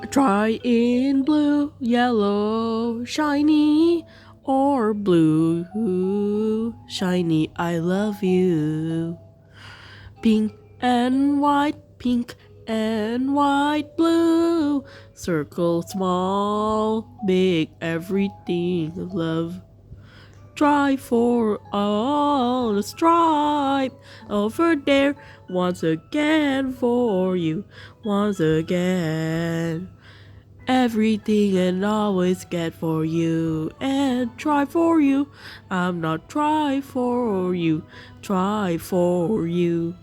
Try in blue, yellow, shiny, or blue, shiny, I love you. Pink and white, blue, circle small, big, everything, love. Try for all the stripe over there, once again for you, once again. Everything and always get for you and try for you. I'm not try for you, try for you.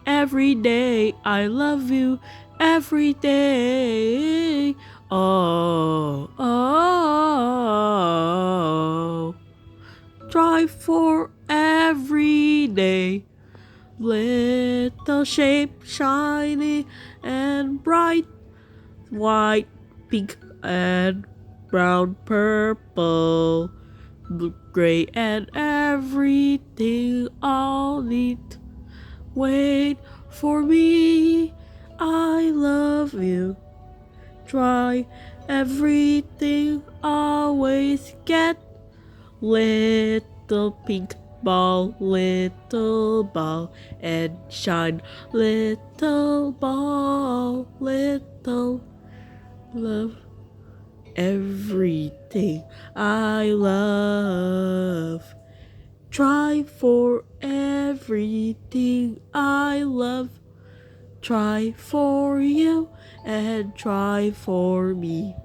Every day I love you, every day. Oh, oh, try for every day. Little shape shiny and bright, white, pink, and brown, purple, blue, gray, and everything all neat. Wait for me, I love you. Try everything, always get. Little pink ball, and shine. Little ball, little love. Everything I love. Try for everything I love. Try for you and try for me.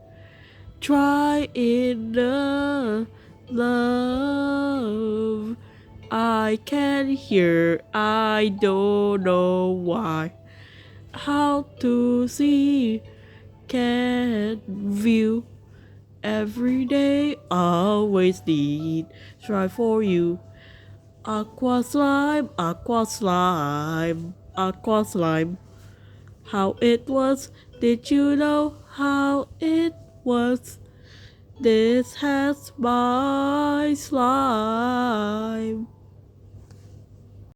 Try in the love. I can hear, I don't know why. How to see, can view. Every day, always need. Try for you. Aqua slime, aqua slime, aqua slime. How it was, did you know how it was? This has my slime.